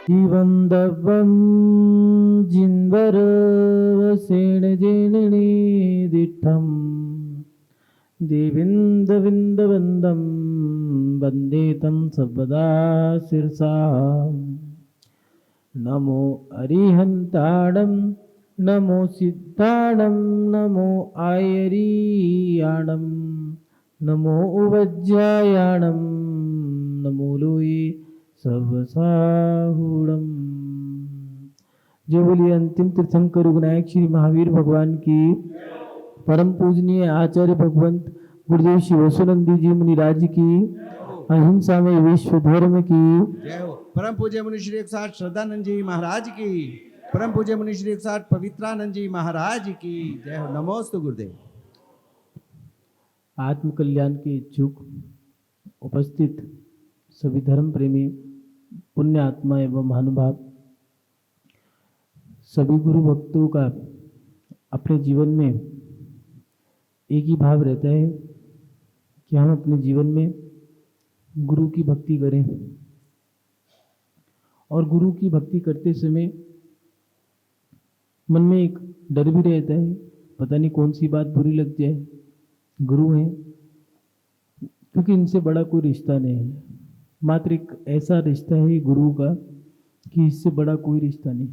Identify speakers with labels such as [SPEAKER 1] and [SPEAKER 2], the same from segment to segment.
[SPEAKER 1] जीवन्दवं जिन्वरवसेन जेनने दिठं देविन्दविन्दवन्दं वन्दे तं सर्वदा शिरसा। नमो अरिहन्ताणं नमो सिद्धाणं नमो आयरीयाणं नमो उवज्जायाणं नमो लोये सर्वसाहुणम। जय बोलिए अंतिम तीर्थंकर विनायक श्री महावीर भगवान की। परम पूजनीय आचार्य भगवंत गुरुदेव श्री वसुनंदी जी मुनिराज की। अहिंसा में विश्व धर्म की
[SPEAKER 2] जय हो। परम पूज्य मुनि श्री 160 श्रद्धानंद जी महाराज की। परम पूज्य मुनि श्री 160 पवित्रानंद जी महाराज की जय हो। नमोस्तु गुरुदेव।
[SPEAKER 1] आत्म कल्याण के इच्छुक उपस्थित सभी धर्म प्रेमी पुण्य आत्मा एवं महानुभाव, सभी गुरु भक्तों का अपने जीवन में एक ही भाव रहता है कि हम अपने जीवन में गुरु की भक्ति करें। और गुरु की भक्ति करते समय मन में एक डर भी रहता है, पता नहीं कौन सी बात बुरी लग जाए। गुरु हैं, क्योंकि इनसे बड़ा कोई रिश्ता नहीं है। मात्र एक ऐसा रिश्ता है गुरु का कि इससे बड़ा कोई रिश्ता नहीं।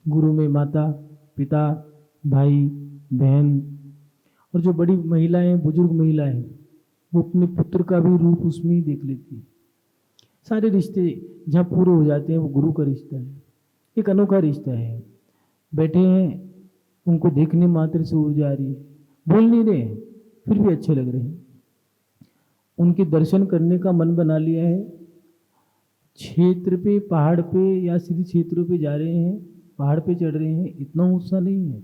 [SPEAKER 1] गुरु में माता पिता भाई बहन और जो बड़ी महिलाएं बुजुर्ग महिलाएं वो अपने पुत्र का भी रूप उसमें ही देख लेती है। सारे रिश्ते जहाँ पूरे हो जाते हैं वो गुरु का रिश्ता है। एक अनोखा रिश्ता है। बैठे हैं, उनको देखने मात्र से ऊर्जा आ रही है, बोल नहीं रहे हैं फिर भी अच्छे लग रहे हैं। उनके दर्शन करने का मन बना लिया है। क्षेत्र पे पहाड़ पे या सीधे क्षेत्रों पे जा रहे हैं, पहाड़ पे चढ़ रहे हैं, इतना उत्साह नहीं है।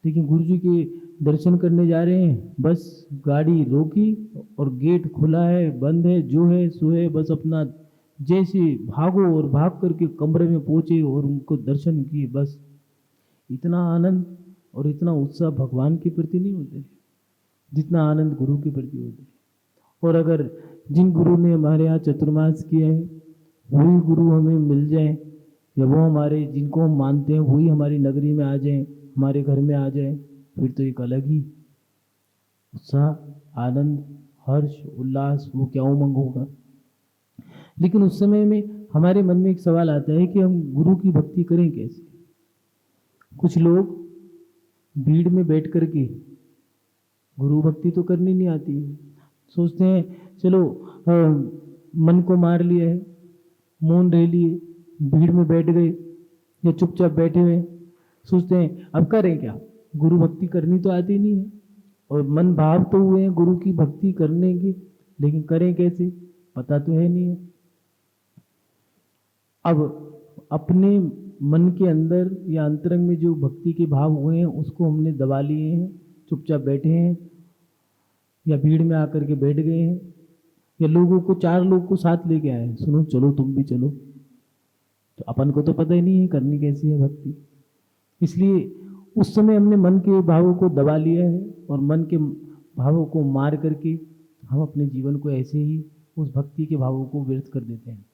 [SPEAKER 1] लेकिन गुरु जी के दर्शन करने जा रहे हैं, बस गाड़ी रोकी और गेट खुला है बंद है, जो है सो है, बस अपना जैसे भागो और भाग करके कमरे में पहुंचे और उनको दर्शन किए। बस इतना आनंद और इतना उत्साह भगवान के प्रति नहीं होते जितना आनंद गुरु के प्रति होते। और अगर जिन गुरु ने हमारे यहाँ चतुर्मास किया है वही गुरु हमें मिल जाए, या वो हमारे जिनको हम मानते हैं वही हमारी नगरी में आ जाए, हमारे घर में आ जाए, फिर तो एक अलग ही उत्साह आनंद हर्ष उल्लास, वो क्या उमंग होगा। लेकिन उस समय में हमारे मन में एक सवाल आता है कि हम गुरु की भक्ति करें कैसे। कुछ लोग भीड़ में बैठ करके गुरु भक्ति तो करनी नहीं आती है, सोचते हैं चलो मन को मार लिया है, मौन रह लिए, भीड़ में बैठ गए या चुपचाप बैठे हुए, सोचते हैं अब करें क्या। गुरु भक्ति करनी तो आती नहीं है और मन भाव तो हुए हैं गुरु की भक्ति करने की, लेकिन करें कैसे पता तो है नहीं है। अब अपने मन के अंदर या अंतरंग में जो भक्ति के भाव हुए हैं उसको हमने दबा लिए हैं, चुपचाप बैठे हैं या भीड़ में आकर के बैठ गए हैं, या लोगों को 4 लोग को साथ लेके आए, सुनो चलो तुम भी चलो, तो अपन को तो पता ही नहीं है करनी कैसी है भक्ति। इसलिए उस समय हमने मन के भावों को दबा लिया है और मन के भावों को मार करके हम अपने जीवन को ऐसे ही उस भक्ति के भावों को व्यर्थ कर देते हैं।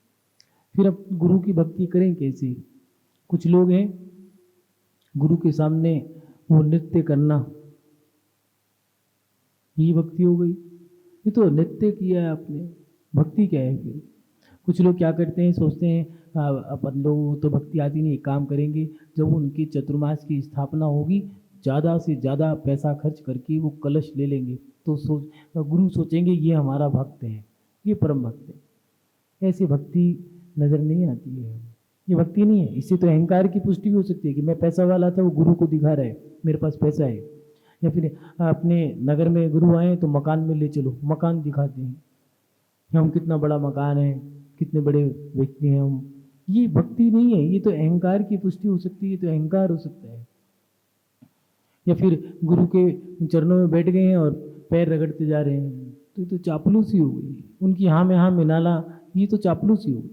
[SPEAKER 1] फिर अब गुरु की भक्ति करें कैसे। कुछ लोग हैं गुरु के सामने वो नृत्य करना, ये भक्ति हो गई। ये तो नृत्य किया है आपने, भक्ति क्या है फिर। कुछ लोग क्या करते हैं, सोचते हैं अपन लोग तो भक्ति आती नहीं, काम करेंगे जब उनकी चतुर्मास की स्थापना होगी ज़्यादा से ज़्यादा पैसा खर्च करके वो कलश ले लेंगे, तो गुरु सोचेंगे ये हमारा भक्त है, ये परम भक्त है। ऐसी भक्ति नज़र नहीं आती है, ये भक्ति नहीं है। इससे तो अहंकार की पुष्टि भी हो सकती है कि मैं पैसा वाला था, वो गुरु को दिखा रहा है मेरे पास पैसा है। या फिर अपने नगर में गुरु आए तो मकान में ले चलो, मकान दिखाते हैं कि हम कितना बड़ा मकान है, कितने बड़े व्यक्ति हैं हम। ये भक्ति नहीं है, ये तो अहंकार की पुष्टि हो सकती है, तो अहंकार हो सकता है। या फिर गुरु के चरणों में बैठ गए हैं और पैर रगड़ते जा रहे हैं, तो ये तो चापलूसी हो गई। उनकी हाँ में हाँ मिलाना, ये तो चापलूसी हो गई।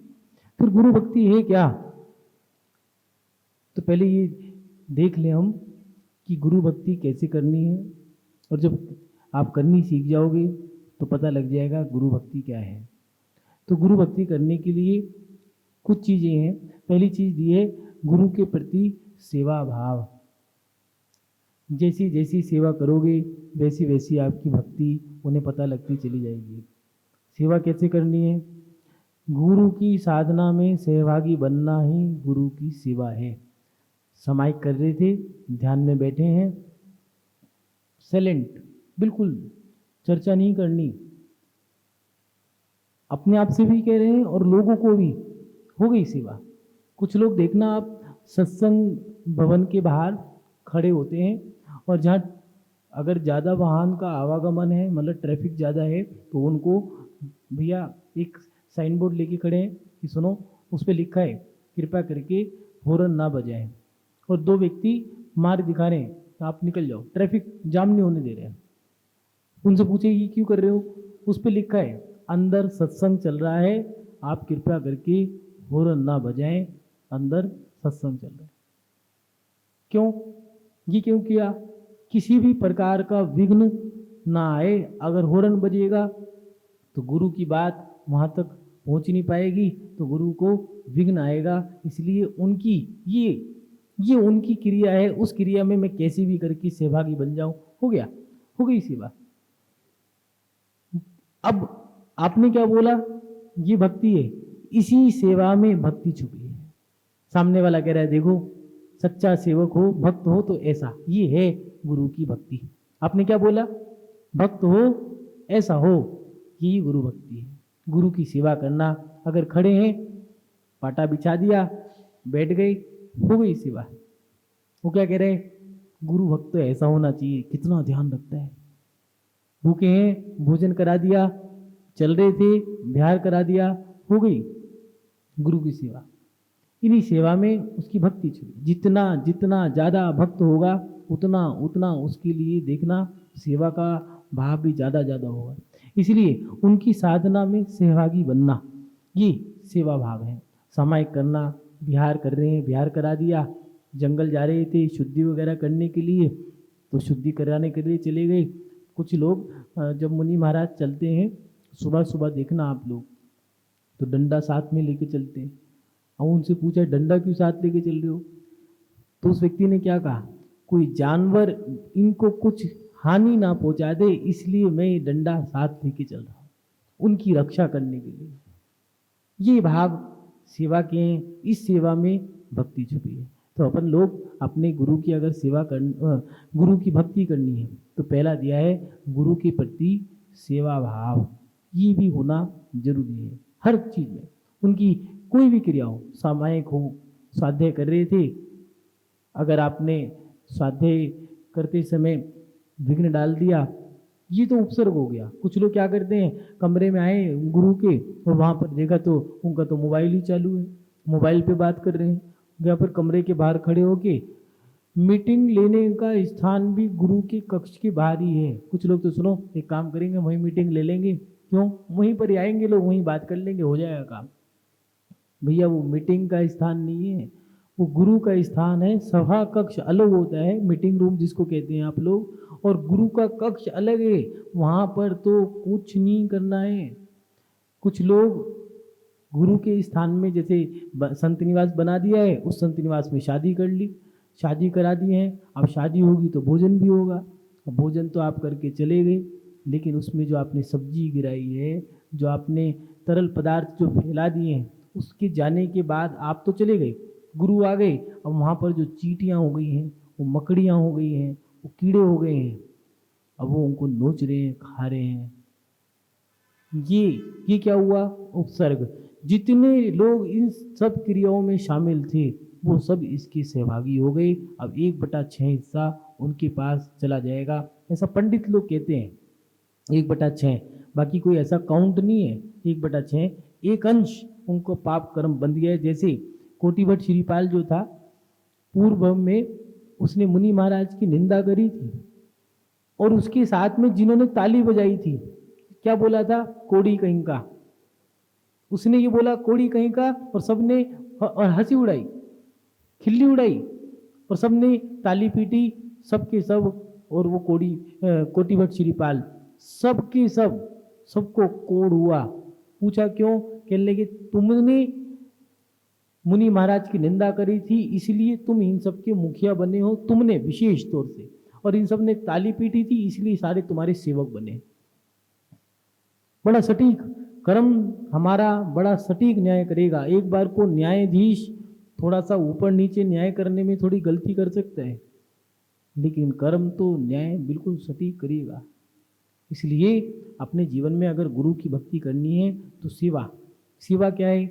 [SPEAKER 1] फिर गुरु भक्ति है क्या। तो पहले ये देख लें हम कि गुरु भक्ति कैसे करनी है, और जब आप करनी सीख जाओगे तो पता लग जाएगा गुरु भक्ति क्या है। तो गुरु भक्ति करने के लिए कुछ चीजें हैं। पहली चीज ये है गुरु के प्रति सेवा भाव। जैसी जैसी सेवा करोगे वैसी वैसी आपकी भक्ति उन्हें पता लगती चली जाएगी। सेवा कैसे करनी है? गुरु की साधना में सहभागी बनना ही गुरु की सेवा है। समाइक कर रहे थे, ध्यान में बैठे हैं, साइलेंट, बिल्कुल चर्चा नहीं करनी। अपने आप से भी कह रहे हैं और लोगों को भी। हो गई सेवा। कुछ लोग देखना आप सत्संग भवन के बाहर खड़े होते हैं और जहाँ अगर ज़्यादा वाहन का आवागमन है, मतलब ट्रैफिक ज़्यादा है, तो उनको भैया एक साइन बोर्ड लेके खड़े हैं कि सुनो, उस पर लिखा है कृपया करके हॉर्न ना बजाएं। और दो व्यक्ति मार दिखा रहे हैं, आप निकल जाओ, ट्रैफिक जाम नहीं होने दे रहे हैं। उनसे पूछे कि क्यों कर रहे हो? उस पर लिखा है अंदर सत्संग चल रहा है, आप कृपया करके हॉर्न ना बजाएं, अंदर सत्संग चल रहा है। क्यों? ये क्यों किया? किसी भी प्रकार का विघ्न ना आए। अगर हॉर्न बजेगा तो गुरु की बात वहाँ तक पहुँच नहीं पाएगी, तो गुरु को विघ्न आएगा। इसलिए उनकी ये उनकी क्रिया है, उस क्रिया में मैं कैसे भी करके सहभागी बन जाऊं। हो गया, हो गई सेवा। अब आपने क्या बोला? ये भक्ति है। इसी सेवा में भक्ति छुपी है। सामने वाला कह रहा है देखो, सच्चा सेवक हो, भक्त हो तो ऐसा, ये है गुरु की भक्ति। आपने क्या बोला? भक्त हो, ऐसा हो, यही गुरु भक्ति है। गुरु की सेवा करना। अगर खड़े हैं, पाटा बिछा दिया, बैठ गए, हो गई सेवा। वो क्या कह रहे हैं? गुरु भक्त तो ऐसा होना चाहिए, कितना ध्यान रखता है। भूखे हैं, भोजन करा दिया, चल रहे थे, बिहार करा दिया, हो गई गुरु की सेवा। इन्हीं सेवा में उसकी भक्ति छुपी। जितना जितना ज़्यादा भक्त होगा उतना उतना उसके लिए देखना सेवा का भाव भी ज़्यादा ज़्यादा होगा। इसलिए उनकी साधना में सहभागी बनना, ये सेवा भाव है। सामायिक करना, बिहार कर रहे हैं, बिहार करा दिया, जंगल जा रहे थे शुद्धि वगैरह करने के लिए, तो शुद्धि कराने के लिए चले गए। कुछ लोग जब मुनि महाराज चलते हैं, सुबह सुबह देखना आप लोग, तो डंडा साथ में लेके चलते हैं। और उनसे पूछा डंडा क्यों साथ लेके चल रहे हो? तो उस व्यक्ति ने क्या कहा? कोई जानवर इनको कुछ हानि ना पहुंचा दे, इसलिए मैं ये डंडा साथ लेके चल रहा हूँ, उनकी रक्षा करने के लिए। ये भाव सेवा के हैं। इस सेवा में भक्ति छुपी है। तो अपन लोग अपने गुरु की अगर सेवा गुरु की भक्ति करनी है, तो पहला दिया है गुरु के प्रति सेवा भाव। ये भी होना जरूरी है हर चीज में। उनकी कोई भी क्रिया हो, सामायिक हो, स्वाध्याय कर रहे थे, अगर आपने स्वाध्याय करते समय विघ्न डाल दिया, ये तो उपसर्ग हो गया। कुछ लोग क्या करते हैं, कमरे में आए गुरु के और वहाँ पर देखा तो उनका तो मोबाइल ही चालू है, मोबाइल पे बात कर रहे हैं। यहाँ पर कमरे के बाहर खड़े होके मीटिंग लेने का स्थान भी गुरु के कक्ष के बाहर ही है। कुछ लोग तो सुनो, एक काम करेंगे, वहीं मीटिंग ले लेंगे, क्यों, वहीं पर ही आएंगे लोग, वहीं बात कर लेंगे, हो जाएगा काम। भैया वो मीटिंग का स्थान नहीं है, वो गुरु का स्थान है। सभा कक्ष अलग होता है, मीटिंग रूम जिसको कहते हैं आप लोग, और गुरु का कक्ष अलग है। वहाँ पर तो कुछ नहीं करना है। कुछ लोग गुरु के स्थान में जैसे संत निवास बना दिया है, उस संत निवास में शादी कर ली, शादी करा दी है। अब शादी होगी तो भोजन भी होगा। अब भोजन तो आप करके चले गए, लेकिन उसमें जो आपने सब्जी गिराई है, जो आपने तरल पदार्थ जो फैला दिए हैं, उसके जाने के बाद आप तो चले गए, गुरु आ गए। अब वहाँ पर जो चींटियाँ हो गई हैं, वो मकड़ियाँ हो गई हैं, वो कीड़े हो गए हैं, अब वो उनको नोच रहे हैं, खा रहे हैं। ये क्या हुआ? उपसर्ग। जितने लोग इन सब क्रियाओं में शामिल थे वो सब इसके सहभागी हो गए। अब 1/6 हिस्सा उनके पास चला जाएगा, ऐसा पंडित लोग कहते हैं। 1/6, बाकी कोई ऐसा काउंट नहीं है। 1/6 एक अंश उनको पाप कर्म बंध गया। जैसे कोटिभट्ट श्रीपाल जो था, पूर्व में उसने मुनि महाराज की निंदा करी थी, और उसके साथ में जिन्होंने ताली बजाई थी, क्या बोला था? कोड़ी कहीं का। उसने ये बोला कोड़ी कहीं का, और सबने और हंसी उड़ाई, खिल्ली उड़ाई, और सबने ताली पीटी, सबके सब। और वो कोटिभट्ट श्रीपाल सबके सबको कोड़ हुआ। पूछा क्यों? कहने लगे तुमने मुनि महाराज की निंदा करी थी, इसलिए तुम इन सब के मुखिया बने हो, तुमने विशेष तौर से, और इन सब ने ताली पीटी थी, इसलिए सारे तुम्हारे सेवक बने। बड़ा सटीक कर्म हमारा, बड़ा सटीक न्याय करेगा। एक बार को न्यायाधीश थोड़ा सा ऊपर नीचे न्याय करने में थोड़ी गलती कर सकता है, लेकिन कर्म तो न्याय बिल्कुल सटीक करेगा। इसलिए अपने जीवन में अगर गुरु की भक्ति करनी है तो सेवा। सेवा क्या है?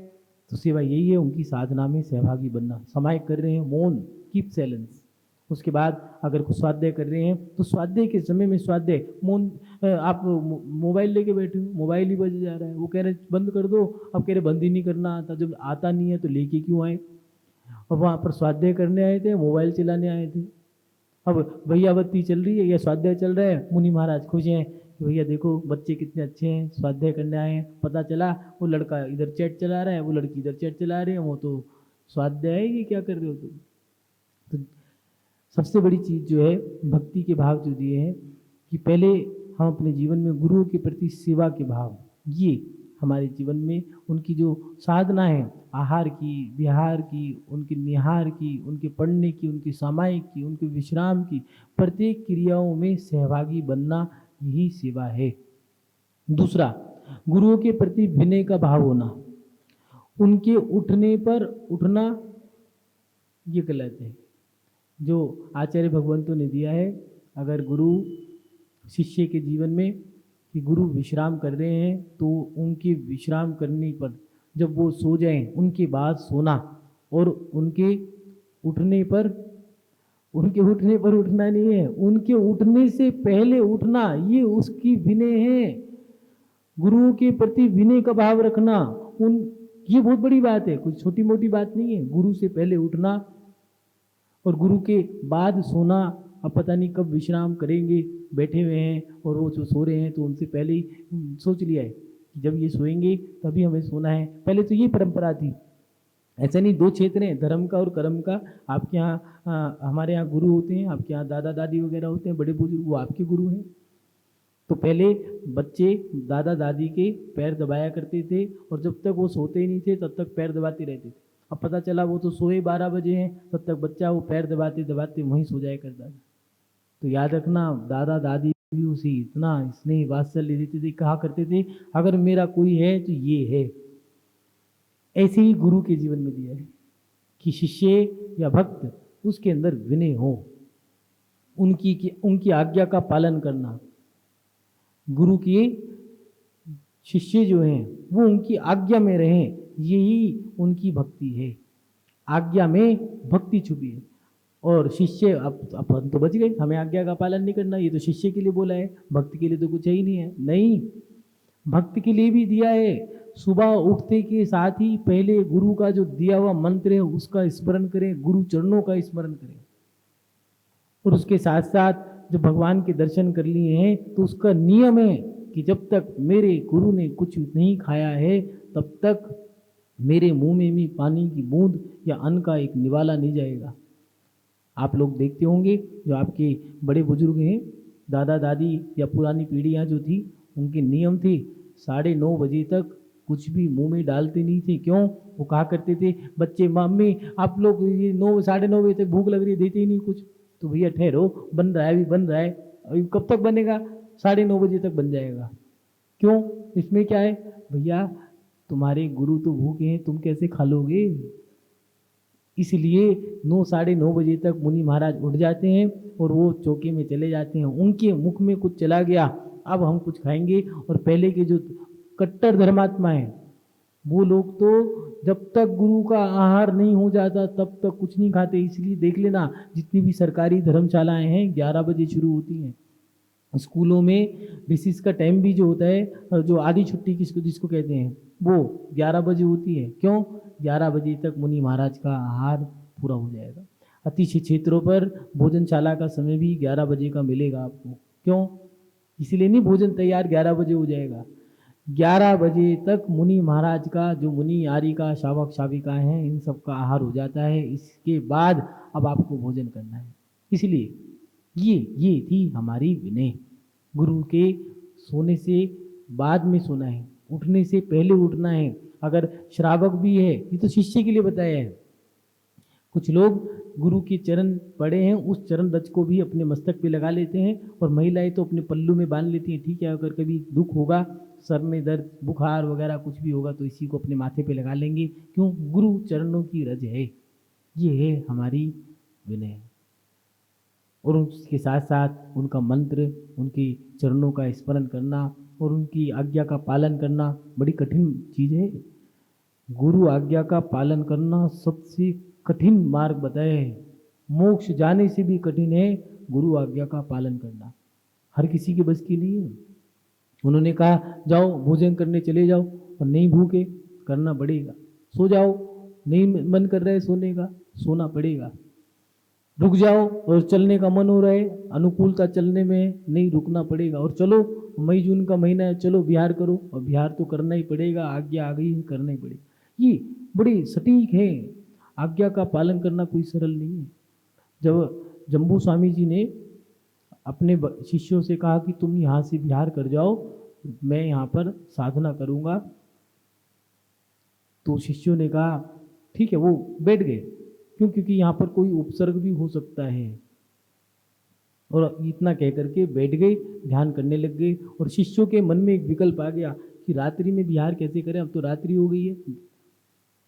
[SPEAKER 1] तो सेवा यही है, उनकी साधना में सहभागी बनना। समाय कर रहे हैं, मौन, कीप साइलेंस। उसके बाद अगर कुछ स्वाध्याय कर रहे हैं तो स्वाध्याय के समय में स्वाध्याय मौन। आप मोबाइल लेके बैठे हो, मोबाइल ही बज जा रहा है, वो कह रहे बंद कर दो, अब कह रहे बंद ही नहीं करना आता। जब आता नहीं है तो लेके क्यों आए? अब वहाँ पर स्वाध्याय करने आए थे, मोबाइल चलाने आए थे। अब भैयावती चल रही है या स्वाध्याय चल रहा है, मुनि महाराज खुश हैं कि भैया देखो बच्चे कितने अच्छे हैं, स्वाध्याय करने आए हैं। पता चला वो लड़का इधर चैट चला रहा है, वो लड़की इधर चैट चला रही है, वो तो स्वाध्याय है, ये क्या कर रहे हो तुम? तो सबसे बड़ी चीज़ जो है भक्ति के भाव जो दिए हैं कि पहले हम अपने जीवन में गुरुओं के प्रति सेवा के भाव, ये हमारे जीवन में उनकी जो साधना है, आहार की, विहार की, उनके निहार की, उनके पढ़ने की, उनकी सामायिक की, उनके विश्राम की, प्रत्येक क्रियाओं में सहभागी बनना, यही सेवा है। दूसरा, गुरुओं के प्रति विनय का भाव होना। उनके उठने पर उठना ये गलत है। जो आचार्य भगवंतों ने दिया है, अगर गुरु शिष्य के जीवन में कि गुरु विश्राम कर रहे हैं तो उनके विश्राम करने पर जब वो सो जाएं उनके बाद सोना, और उनके उठने पर उठना नहीं है, उनके उठने से पहले उठना, ये उसकी विनय है। गुरुओं के प्रति विनय का भाव रखना, ये बहुत बड़ी बात है, कुछ छोटी मोटी बात नहीं है। गुरु से पहले उठना और गुरु के बाद सोना। अब पता नहीं कब विश्राम करेंगे, बैठे हुए हैं और वो जो सो रहे हैं तो उनसे पहले ही सोच लिया है कि जब ये सोएंगे तभी हमें सोना है। पहले तो ये परंपरा थी। ऐसा नहीं, दो क्षेत्र हैं, धर्म का और कर्म का। आपके यहाँ हमारे यहाँ गुरु होते हैं, आपके यहाँ दादा दादी वगैरह होते हैं, बड़े बुजुर्ग, वो आपके गुरु हैं। तो पहले बच्चे दादा दादी के पैर दबाया करते थे और जब तक वो सोते ही नहीं थे तब तक पैर दबाते रहते थे। अब पता चला वो तो सोए 12 बजे हैं, तब तक बच्चा वो पैर दबाते दबाते वहीं सो जाया करता था। तो याद रखना, दादा दादी भी उसे इतना स्नेह वात्सल्य देते थे, कहा करते थे अगर मेरा कोई है तो ये है। ऐसे ही गुरु के जीवन में दिया है कि शिष्य या भक्त उसके अंदर विनय हो, उनकी आज्ञा का पालन करना। गुरु के शिष्य जो हैं वो उनकी आज्ञा में रहें, यही उनकी भक्ति है। आज्ञा में भक्ति छुपी है। और शिष्य, अपन तो बच गए, हमें आज्ञा का पालन नहीं करना, ये तो शिष्य के लिए बोला है, भक्त के लिए तो कुछ ही नहीं है। नहीं, भक्त के लिए भी दिया है। सुबह उठते के साथ ही पहले गुरु का जो दिया हुआ मंत्र है उसका स्मरण करें, गुरु चरणों का स्मरण करें। और उसके साथ साथ जब भगवान के दर्शन कर लिए हैं तो उसका नियम है कि जब तक मेरे गुरु ने कुछ नहीं खाया है तब तक मेरे मुंह में भी पानी की बूंद या अन्न का एक निवाला नहीं जाएगा। आप लोग देखते होंगे जो आपके बड़े बुजुर्ग हैं, दादा दादी या पुरानी पीढ़ियाँ जो थी, उनके नियम थे 9:30 बजे तक कुछ भी मुंह में डालते नहीं थे। क्यों? वो कहा करते थे बच्चे, मम्मी आप लोग ये 9-9:30 बजे तक भूख लग रही है, देते ही नहीं कुछ। तो भैया ठहरो, बन रहा है, अभी बन रहा है, अभी कब तक बनेगा? 9:30 बजे तक बन जाएगा। क्यों? इसमें क्या है? भैया तुम्हारे गुरु तो भूखे हैं, तुम कैसे खा लोगे? इसलिए 9-9:30 बजे तक मुनि महाराज उठ जाते हैं और वो चौके में चले जाते हैं। उनके मुख में कुछ चला गया, अब हम कुछ खाएंगे। और पहले के जो कट्टर धर्मात्मा हैं वो लोग तो जब तक गुरु का आहार नहीं हो जाता तब तक कुछ नहीं खाते। इसलिए देख लेना, जितनी भी सरकारी धर्मशालाएं हैं 11 बजे शुरू होती हैं। स्कूलों में रिसेस का टाइम भी जो होता है, जो आधी छुट्टी जिसको कहते हैं, वो 11 बजे होती है। क्यों? 11 बजे तक मुनि महाराज का आहार पूरा हो जाएगा। अतिशय क्षेत्रों पर भोजनशाला का समय भी 11 बजे का मिलेगा आपको। क्यों? इसलिए नहीं भोजन तैयार 11 बजे हो जाएगा। 11 बजे तक मुनि महाराज का, जो मुनि आर्य का, शावक शाविका हैं, इन सब का आहार हो जाता है। इसके बाद अब आपको भोजन करना है। इसलिए ये थी हमारी विनय। गुरु के सोने से बाद में सोना है, उठने से पहले उठना है, अगर श्रावक भी है, ये तो शिष्य के लिए बताया है। कुछ लोग गुरु के चरण पड़े हैं, उस चरण रज को भी अपने मस्तक पे लगा लेते हैं, और महिलाएं तो अपने पल्लू में बांध लेती हैं। ठीक है, अगर कभी दुख होगा, सर में दर्द, बुखार वगैरह कुछ भी होगा तो इसी को अपने माथे पे लगा लेंगे। क्यों? गुरु चरणों की रज है, ये है हमारी विनय। और उसके साथ साथ उनका मंत्र, उनके चरणों का स्मरण करना और उनकी आज्ञा का पालन करना बड़ी कठिन चीज़ है। गुरु आज्ञा का पालन करना सबसे कठिन मार्ग बताया है। मोक्ष जाने से भी कठिन है गुरु आज्ञा का पालन करना, हर किसी के बस की नहीं है। उन्होंने कहा जाओ भोजन करने चले जाओ, और नहीं भूखे करना पड़ेगा। सो जाओ, नहीं मन कर रहा है सोने का, सोना पड़ेगा। रुक जाओ और चलने का मन हो रहा है, अनुकूलता चलने में नहीं रुकना पड़ेगा। और चलो मई जून का महीना है, चलो बिहार करो, और बिहार तो करना ही पड़ेगा, आज्ञा आ गई है, करना ही पड़ेगा। ये बड़ी सटीक है, आज्ञा का पालन करना कोई सरल नहीं है। जब जम्बू स्वामी जी ने अपने शिष्यों से कहा कि तुम यहाँ से बिहार कर जाओ, मैं यहाँ पर साधना करूँगा, तो शिष्यों ने कहा ठीक है, वो बैठ गए। क्यों? क्योंकि यहाँ पर कोई उपसर्ग भी हो सकता है। और इतना कह करके बैठ गए, ध्यान करने लग गए। और शिष्यों के मन में एक विकल्प आ गया कि रात्रि में बिहार कैसे करें, अब तो रात्रि हो गई है।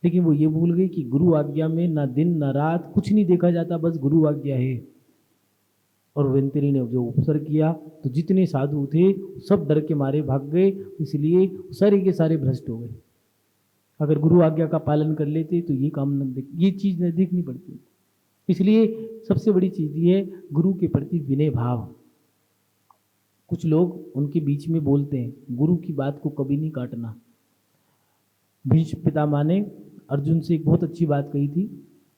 [SPEAKER 1] लेकिन वो ये भूल गए कि गुरु आज्ञा में ना दिन ना रात कुछ नहीं देखा जाता, बस गुरु आज्ञा है। और वेंतरी ने जो उपसर्ग किया तो जितने साधु थे सब डर के मारे भाग गए, इसलिए सारे के सारे भ्रष्ट हो गए। अगर गुरु आज्ञा का पालन कर लेते तो ये काम न देख, ये चीज़ न देखनी पड़ती। इसलिए सबसे बड़ी चीज़ ये है गुरु के प्रति विनय भाव। कुछ लोग उनके बीच में बोलते हैं, गुरु की बात को कभी नहीं काटना। भीष्म पितामह ने अर्जुन से एक बहुत अच्छी बात कही थी।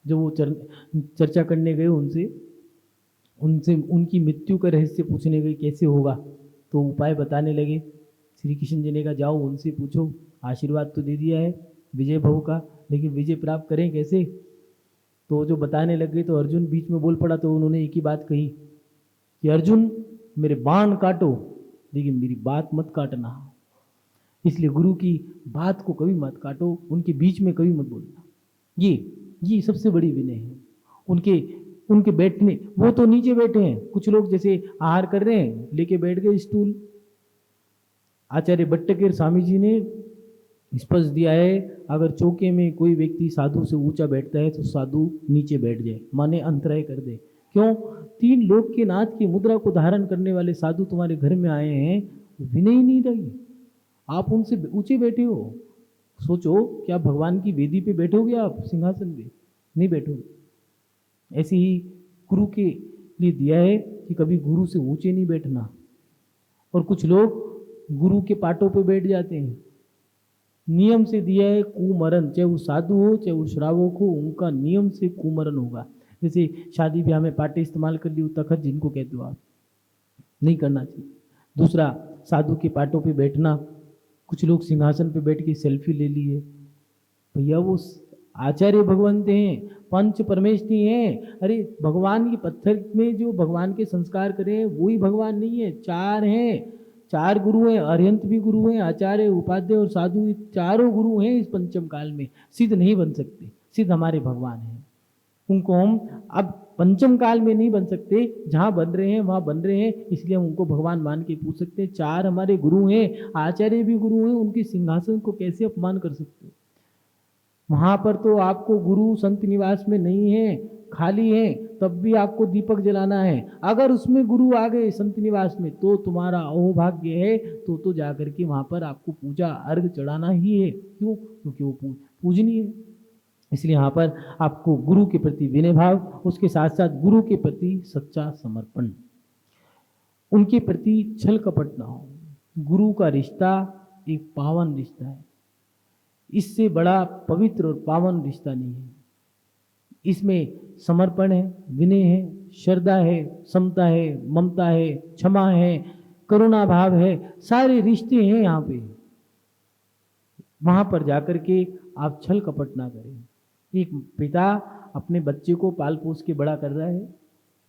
[SPEAKER 1] जब वो चर्चा करने गए उनसे उनकी मृत्यु का रहस्य पूछने गए, कैसे होगा, तो उपाय बताने लगे। श्री कृष्ण जी ने कहा जाओ उनसे पूछो, आशीर्वाद तो दे दिया है विजय भव का, लेकिन विजय प्राप्त करें कैसे। तो जो बताने लग गए तो अर्जुन बीच में बोल पड़ा। तो उन्होंने एक ही बात कही कि अर्जुन मेरे बाण काटो लेकिन मेरी बात मत काटना। इसलिए गुरु की बात को कभी मत काटो, उनके बीच में कभी मत बोलना। ये सबसे बड़ी विनय है। उनके बैठने, वो तो नीचे बैठे हैं, कुछ लोग जैसे आहार कर रहे हैं लेके बैठ गए स्टूल। आचार्य भट्टकेर स्वामी जी ने स्पष्ट दिया है, अगर चौके में कोई व्यक्ति साधु से ऊंचा बैठता है तो साधु नीचे बैठ जाए, माने अंतराय कर दे। क्यों? 3 लोक के नाथ की मुद्रा को धारण करने वाले साधु तुम्हारे घर में आए हैं, विनय ही नहीं रही, आप उनसे ऊंचे बैठे हो। सोचो क्या भगवान की वेदी पे बैठोगे आप, सिंहासन पे नहीं बैठोगे। ऐसे ही गुरु के लिए दिया है कि कभी गुरु से ऊंचे नहीं बैठना। और कुछ लोग गुरु के पाटों पे बैठ जाते हैं। नियम से दिया है कुमरण, चाहे वो साधु हो चाहे वो श्रावक हो, उनका नियम से कुमरण होगा। जैसे शादी ब्याह में पाटे इस्तेमाल कर लिए, तखत जिनको कहते हो आप, नहीं करना चाहिए। दूसरा, साधु के पाटों पे बैठना। कुछ लोग सिंहासन पे बैठ के सेल्फी ले लिए। भैया वो आचार्य भगवंत हैं, पंच परमेष्ठी हैं। अरे भगवान की पत्थर में जो भगवान के संस्कार करें वही भगवान नहीं है, 4 हैं, 4 गुरु हैं। अरिहंत भी गुरु हैं, आचार्य, उपाध्याय और साधु, चारों गुरु हैं इस पंचम काल में। सिद्ध नहीं बन सकते, सिद्ध हमारे भगवान हैं। उनको हम अब पंचम काल में नहीं बन सकते, जहाँ बन रहे हैं वहाँ बन रहे हैं, इसलिए हम उनको भगवान मान के पूछ सकते हैं। 4 हमारे गुरु हैं, आचार्य भी गुरु हैं, उनके सिंहासन को कैसे अपमान कर सकते हो। वहाँ पर तो आपको गुरु संत निवास में नहीं है, खाली है, तब भी आपको दीपक जलाना है। अगर उसमें गुरु आ गए संत निवास में तो तुम्हारा अहोभाग्य है, तो जाकर के वहाँ पर आपको पूजा अर्घ चढ़ाना ही है। क्यों? क्योंकि वो पूजनीय है। इसलिए यहाँ पर आपको गुरु के प्रति विनय भाव, उसके साथ साथ गुरु के प्रति सच्चा समर्पण, उनके प्रति छल कपट ना हो। गुरु का रिश्ता एक पावन रिश्ता है, इससे बड़ा पवित्र और पावन रिश्ता नहीं है। इसमें समर्पण है, विनय है, श्रद्धा है, समता है, ममता है, क्षमा है, करुणा भाव है, सारे रिश्ते हैं यहाँ पे। वहाँ पर जाकर के आप छल कपट ना करें। एक पिता अपने बच्चे को पाल पोस के बड़ा कर रहा है,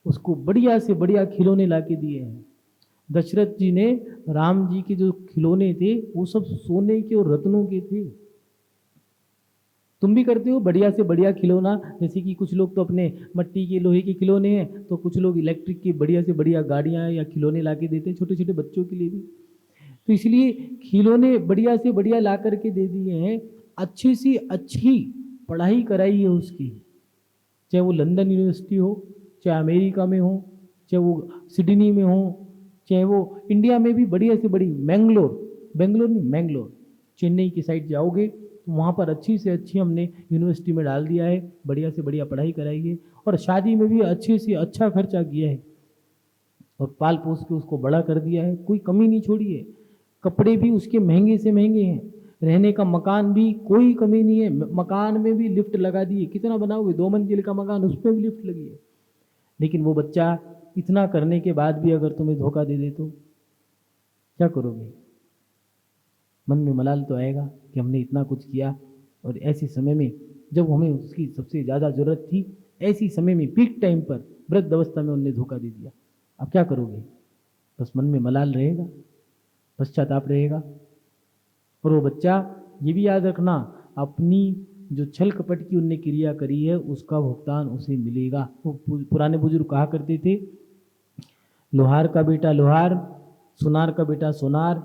[SPEAKER 1] उसको बढ़िया से बढ़िया खिलौने ला के दिए हैं। दशरथ जी ने राम जी के जो खिलौने थे वो सब सोने के और रत्नों के थे। तुम भी करते हो बढ़िया से बढ़िया खिलौना, जैसे कि कुछ लोग तो अपने मट्टी के लोहे के खिलौने हैं, तो कुछ लोग इलेक्ट्रिक की बढ़िया से बढ़िया गाड़ियाँ या खिलौने ला के देते हैं छोटे छोटे बच्चों के लिए भी। तो इसलिए खिलौने बढ़िया से बढ़िया ला करके दे दिए हैं, अच्छी सी अच्छी पढ़ाई कराई है उसकी, चाहे वो लंदन यूनिवर्सिटी हो, चाहे अमेरिका में हो, चाहे वो सिडनी में हो, चाहे वो इंडिया में भी बढ़िया से बड़ी बेंगलोर नहीं मैंगलोर, चेन्नई की साइड जाओगे तो वहाँ पर अच्छी से अच्छी हमने यूनिवर्सिटी में डाल दिया है, बढ़िया से बढ़िया पढ़ाई कराई है, और शादी में भी अच्छे से अच्छा खर्चा किया है और पाल पोस के उसको बड़ा कर दिया है, कोई कमी नहीं छोड़ी है। कपड़े भी उसके महंगे से महंगे हैं, रहने का मकान भी कोई कमी नहीं है, मकान में भी लिफ्ट लगा दी है। कितना बनाओगे, 2 मंजिल का मकान, उसमें भी लिफ्ट लगी है। लेकिन वो बच्चा इतना करने के बाद भी अगर तुम्हें धोखा दे दे तो क्या करोगे? मन में मलाल तो आएगा कि हमने इतना कुछ किया, और ऐसे समय में जब हमें उसकी सबसे ज़्यादा ज़रूरत थी, ऐसी समय में पीक टाइम पर वृद्ध अवस्था में उन्हें धोखा दे दिया। अब क्या करोगे? बस मन में मलाल रहेगा, पश्चाताप रहेगा। और वो बच्चा, ये भी याद रखना, अपनी जो छल कपट की उनने क्रिया करी है उसका भुगतान उसे मिलेगा। वो पुराने बुजुर्ग कहा करते थे, लोहार का बेटा लोहार, सुनार का बेटा सुनार,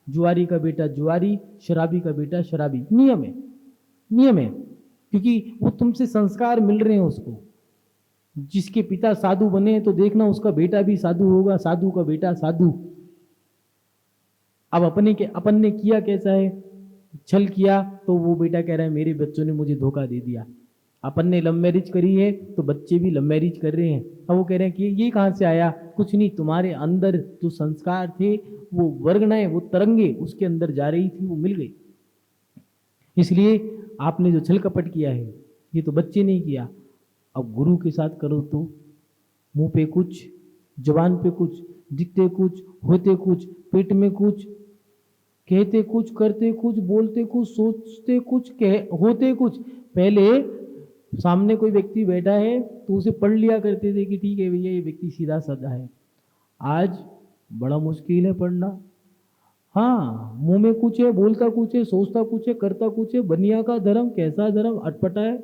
[SPEAKER 1] जुआरी का बेटा जुआरी, शराबी का बेटा शराबी। नियम है, क्योंकि वो तुमसे संस्कार मिल रहे हैं उसको। जिसके पिता साधु बने तो देखना उसका बेटा भी साधु होगा, साधु का बेटा साधु। अब अपन ने किया कैसा है, छल किया, तो वो बेटा कह रहा है मेरे बच्चों ने मुझे धोखा दे दिया। अपन ने लव मैरिज करी है तो बच्चे भी लव मैरिज कर रहे हैं। अब वो कह रहे हैं कि ये कहाँ से आया? कुछ नहीं, तुम्हारे अंदर जो संस्कार थे, वो वर्गणाएं, वो तरंगे उसके अंदर जा रही थी, वो मिल गई। इसलिए आपने जो छल कपट किया है ये तो बच्चे नहीं किया। अब गुरु के साथ करो तो मुंह पे कुछ, जबान पे कुछ, दिखते कुछ, होते कुछ, पेट में कुछ, कहते कुछ, करते कुछ, बोलते कुछ, सोचते कुछ, होते कुछ। पहले सामने कोई व्यक्ति बैठा है तो उसे पढ़ लिया करते थे कि ठीक है भैया ये व्यक्ति सीधा साधा है। आज बड़ा मुश्किल है पढ़ना। हाँ, मुंह में कुछ है, बोलता कुछ है, सोचता कुछ है, करता कुछ है। बनिया का धर्म, कैसा धर्म, अटपटा है।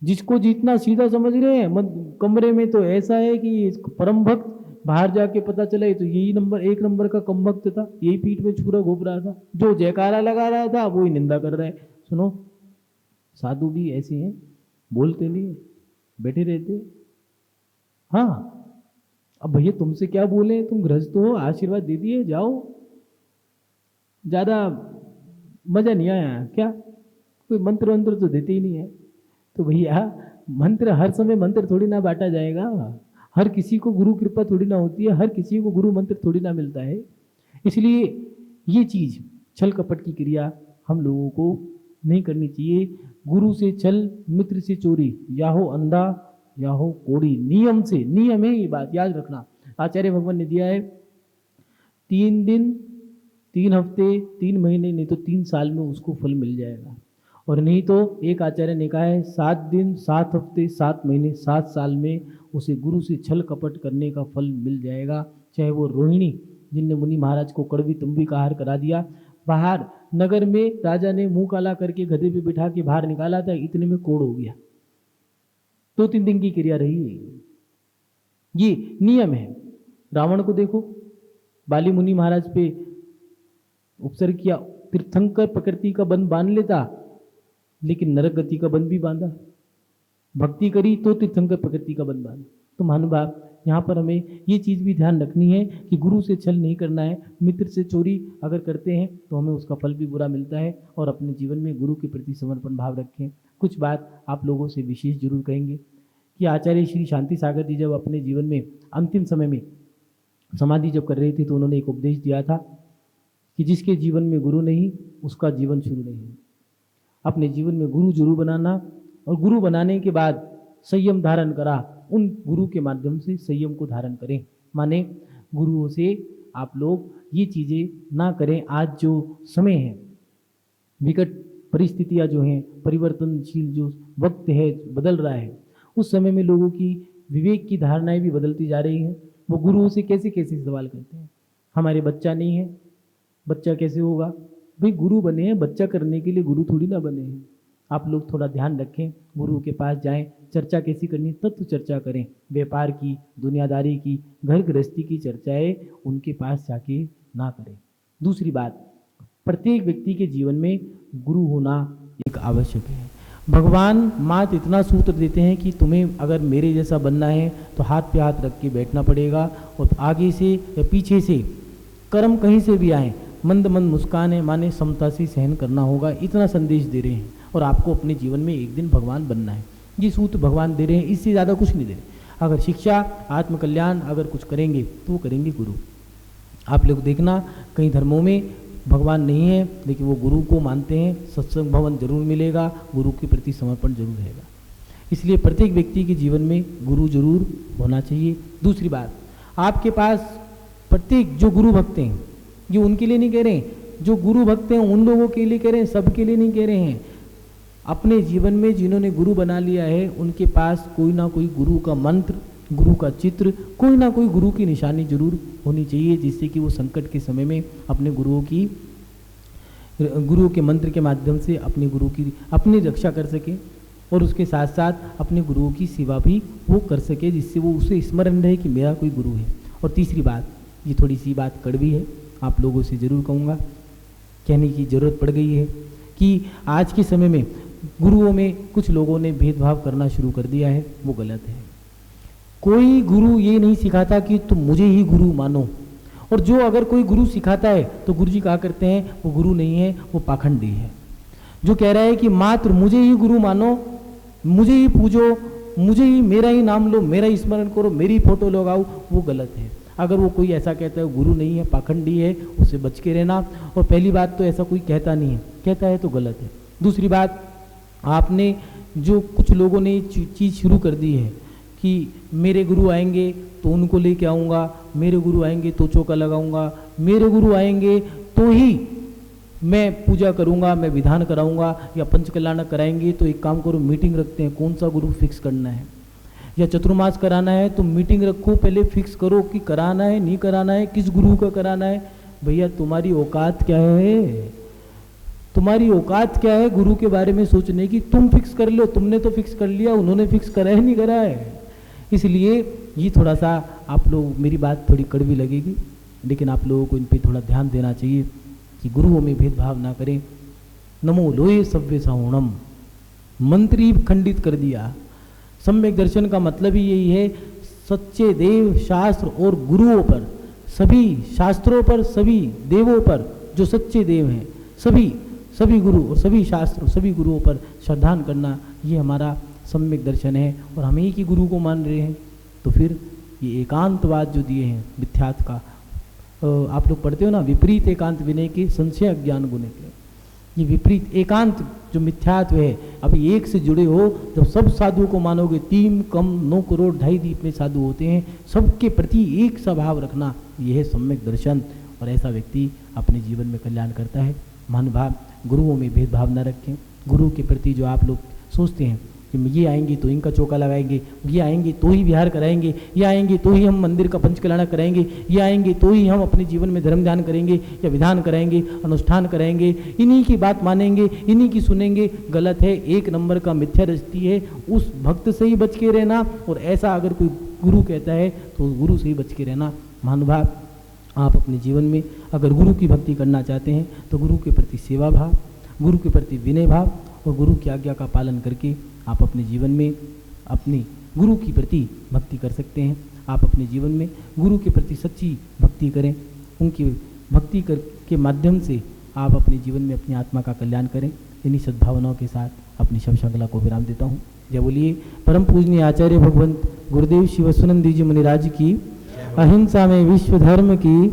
[SPEAKER 1] जिसको जितना सीधा समझ रहे हैं, कमरे में तो ऐसा है कि परम भक्त, बाहर जाके पता चला तो यही एक नंबर का कम भक्त था, यही पीठ में छुरा घोप रहा था, जो जयकारा लगा रहा था वो ही निंदा कर रहा है। सुनो, साधु भी ऐसे हैं, बोलते नहीं, बैठे रहते। हाँ, अब भैया तुमसे क्या बोले, तुम गृहस्थ हो, आशीर्वाद दे दिए, जाओ। ज्यादा मजा नहीं आया क्या? कोई मंत्र वंत्र तो देते ही नहीं है। तो भैया मंत्र, हर समय मंत्र थोड़ी ना बांटा जाएगा, हर किसी को गुरु कृपा थोड़ी ना होती है, हर किसी को गुरु मंत्र थोड़ी ना मिलता है। इसलिए ये चीज, छल कपट की क्रिया हम लोगों को नहीं करनी चाहिए। गुरु से छल, मित्र से चोरी, या हो अंधा या हो कोड़ी। नियम है, ये बात याद रखना। आचार्य भगवान ने दिया है 3 दिन, 3 हफ्ते, 3 महीने, नहीं तो 3 साल में उसको फल मिल जाएगा। और नहीं तो एक आचार्य ने कहा है 7 दिन, 7 हफ्ते, 7 महीने, 7 साल में उसे गुरु से छल कपट करने का फल मिल जाएगा। चाहे वो रोहिणी, जिनने मुनि महाराज को कड़वी तुम्बी का आहार करा दिया, बाहर नगर में राजा ने मुंह काला करके गधे पे बिठा के बाहर निकाला था, इतने में कोड़ हो गया। 2-3 दिन की क्रिया रही है, ये नियम है। रावण को देखो, बाली मुनि महाराज पे उपसर्ग किया, तीर्थंकर प्रकृति का बंध बांध लेता, लेकिन नरक गति का बंध भी बांधा। भक्ति करी तो तीर्थंकर प्रकृति का बंध बांधा। तो महानुभाव, यहाँ पर हमें ये चीज़ भी ध्यान रखनी है कि गुरु से छल नहीं करना है। मित्र से चोरी अगर करते हैं तो हमें उसका फल भी बुरा मिलता है। और अपने जीवन में गुरु के प्रति समर्पण भाव रखें। कुछ बात आप लोगों से विशेष जरूर कहेंगे कि आचार्य श्री शांति सागर जी जब अपने जीवन में अंतिम समय में समाधि जब कर रहे थे तो उन्होंने एक उपदेश दिया था कि जिसके जीवन में गुरु नहीं उसका जीवन शुरू नहीं। अपने जीवन में गुरु जरूर बनाना, और गुरु बनाने के बाद संयम धारण करा, उन गुरु के माध्यम से संयम को धारण करें। माने गुरुओं से आप लोग ये चीज़ें ना करें। आज जो समय है, विकट परिस्थितियाँ जो हैं, परिवर्तनशील जो वक्त है, बदल रहा है, उस समय में लोगों की विवेक की धारणाएं भी बदलती जा रही हैं। वो गुरुओं से कैसे कैसे सवाल करते हैं, हमारे बच्चा नहीं है, बच्चा कैसे होगा? भाई गुरु बने हैं बच्चा करने के लिए, गुरु थोड़ी ना बने हैं। आप लोग थोड़ा ध्यान रखें, गुरु के पास जाएं, चर्चा कैसी करनी, तत्व चर्चा करें, व्यापार की, दुनियादारी की, घर गृहस्थी की चर्चाएं उनके पास जाके ना करें। दूसरी बात, प्रत्येक व्यक्ति के जीवन में गुरु होना एक आवश्यक है। भगवान मात इतना सूत्र देते हैं कि तुम्हें अगर मेरे जैसा बनना है तो हाथ पे हाथ रख के बैठना पड़ेगा, और आगे से या पीछे से कर्म कहीं से भी आए, मंद मंद मुस्कान माने समता से सहन करना होगा। इतना संदेश दे रहे हैं, और आपको अपने जीवन में एक दिन भगवान बनना है। ये सूत्र भगवान दे रहे हैं, इससे ज़्यादा कुछ नहीं दे रहे। अगर शिक्षा, आत्मकल्याण अगर कुछ करेंगे तो वो करेंगे गुरु। आप लोग देखना, कई धर्मों में भगवान नहीं है लेकिन वो गुरु को मानते हैं, सत्संग भवन जरूर मिलेगा, गुरु के प्रति समर्पण जरूर रहेगा। इसलिए प्रत्येक व्यक्ति के जीवन में गुरु जरूर होना चाहिए। दूसरी बात, आपके पास प्रत्येक जो गुरु भक्त हैं, ये उनके लिए नहीं कह रहे हैं, जो गुरु भक्त हैं उन लोगों के लिए कह रहे हैं, सबके लिए नहीं कह रहे हैं। अपने जीवन में जिन्होंने गुरु बना लिया है उनके पास कोई ना कोई गुरु का मंत्र, गुरु का चित्र, कोई ना कोई गुरु की निशानी जरूर होनी चाहिए, जिससे कि वो संकट के समय में अपने गुरु के मंत्र के माध्यम से अपने गुरु की अपनी रक्षा कर सके, और उसके साथ साथ अपने गुरुओं की सेवा भी वो कर सके, जिससे वो उसे स्मरण रहे कि मेरा कोई गुरु है। और तीसरी बात, ये थोड़ी सी बात कड़वी है, आप लोगों से ज़रूर कहूँगा, कहने की ज़रूरत पड़ गई है कि आज के समय में गुरुओं में कुछ लोगों ने भेदभाव करना शुरू कर दिया है, वो गलत है। कोई गुरु ये नहीं सिखाता कि तुम मुझे ही गुरु मानो, और जो अगर कोई गुरु सिखाता है तो गुरुजी कहा करते हैं वो गुरु नहीं है, वो पाखंडी है। जो कह रहा है कि मात्र मुझे ही गुरु मानो, मुझे ही पूजो, मुझे ही मेरा ही नाम लो, मेरा ही स्मरण करो, मेरी फोटो लगाओ, वो गलत है। अगर वो कोई ऐसा कहता है गुरु नहीं है, पाखंडी है, उससे बच के रहना। और पहली बात तो ऐसा कोई कहता नहीं है, कहता है तो गलत है। दूसरी बात, आपने जो कुछ लोगों ने चीज़ शुरू कर दी है कि मेरे गुरु आएंगे तो उनको लेके आऊँगा, मेरे गुरु आएंगे तो चौका लगाऊंगा, मेरे गुरु आएंगे तो ही मैं पूजा करूंगा, मैं विधान कराऊंगा, या पंचकल्याणक कराएंगे तो एक काम करो, मीटिंग रखते हैं, कौन सा गुरु फिक्स करना है, या चतुर्मास कराना है तो मीटिंग रखो, पहले फिक्स करो कि कराना है नहीं कराना है, किस गुरु का कराना है। भैया तुम्हारी औकात क्या है, तुम्हारी औकात क्या है गुरु के बारे में सोचने की? तुम फिक्स कर लो, तुमने तो फिक्स कर लिया, उन्होंने फिक्स करा है नहीं करा है। इसलिए ये थोड़ा सा आप लोग, मेरी बात थोड़ी कड़वी लगेगी लेकिन आप लोगों को इन पे थोड़ा ध्यान देना चाहिए कि गुरुओं में भेदभाव ना करें। नमो लोये सव्य सहोणम, मंत्र ही खंडित कर दिया। सम्यक दर्शन का मतलब ही यही है, सच्चे देव, शास्त्र और गुरुओं पर, सभी शास्त्रों पर, सभी देवों पर, जो सच्चे देव हैं, सभी गुरु और सभी शास्त्र और सभी गुरुओं पर श्रद्धान करना, ये हमारा सम्यक दर्शन है। और हम एक ही गुरु को मान रहे हैं तो फिर ये एकांतवाद जो दिए हैं मिथ्यात्व का, आप लोग पढ़ते हो ना, विपरीत एकांत विनय के संशय अज्ञान गुने के, ये विपरीत एकांत जो मिथ्यात्व है, अभी एक से जुड़े हो, जब सब साधुओं को मानोगे, 3 कम 9 करोड़ 2.5 दीप में साधु होते हैं, सबके प्रति एक सा भाव रखना, यह है सम्यक दर्शन। और ऐसा व्यक्ति अपने जीवन में कल्याण करता है। महानुभाव, गुरुओं में भेदभाव न रखें। गुरु के प्रति जो आप लोग सोचते हैं कि ये आएंगे तो इनका चौका लगाएंगे, ये आएंगे तो ही विहार कराएंगे, ये आएंगे तो ही हम मंदिर का पंचकल्याण कराएंगे, ये आएंगे तो ही हम अपने जीवन में धर्म ध्यान करेंगे या विधान कराएंगे, अनुष्ठान कराएंगे, इन्हीं की बात मानेंगे, इन्हीं की सुनेंगे, गलत है। 1 नंबर का मिथ्या दृष्टि है, उस भक्त से ही बच के रहना। और ऐसा अगर कोई गुरु कहता है तो गुरु से ही बच के रहना। महानुभाव, आप अपने जीवन में अगर गुरु की भक्ति करना चाहते हैं तो गुरु के प्रति सेवा भाव, गुरु के प्रति विनय भाव और गुरु की आज्ञा का पालन करके आप अपने जीवन में अपनी गुरु की प्रति भक्ति कर सकते हैं। आप अपने जीवन में गुरु के प्रति सच्ची भक्ति करें, उनकी भक्ति के माध्यम से आप अपने जीवन में अपनी आत्मा का कल्याण करें। इन्हीं सद्भावनाओं के साथ अपनी शव श्रृंखला को विराम देता हूँ। जय बोलिए परम पूजनीय आचार्य भगवंत गुरुदेव शिव सुनंदी जी मुनिराज की, अहिंसा में विश्व धर्म की।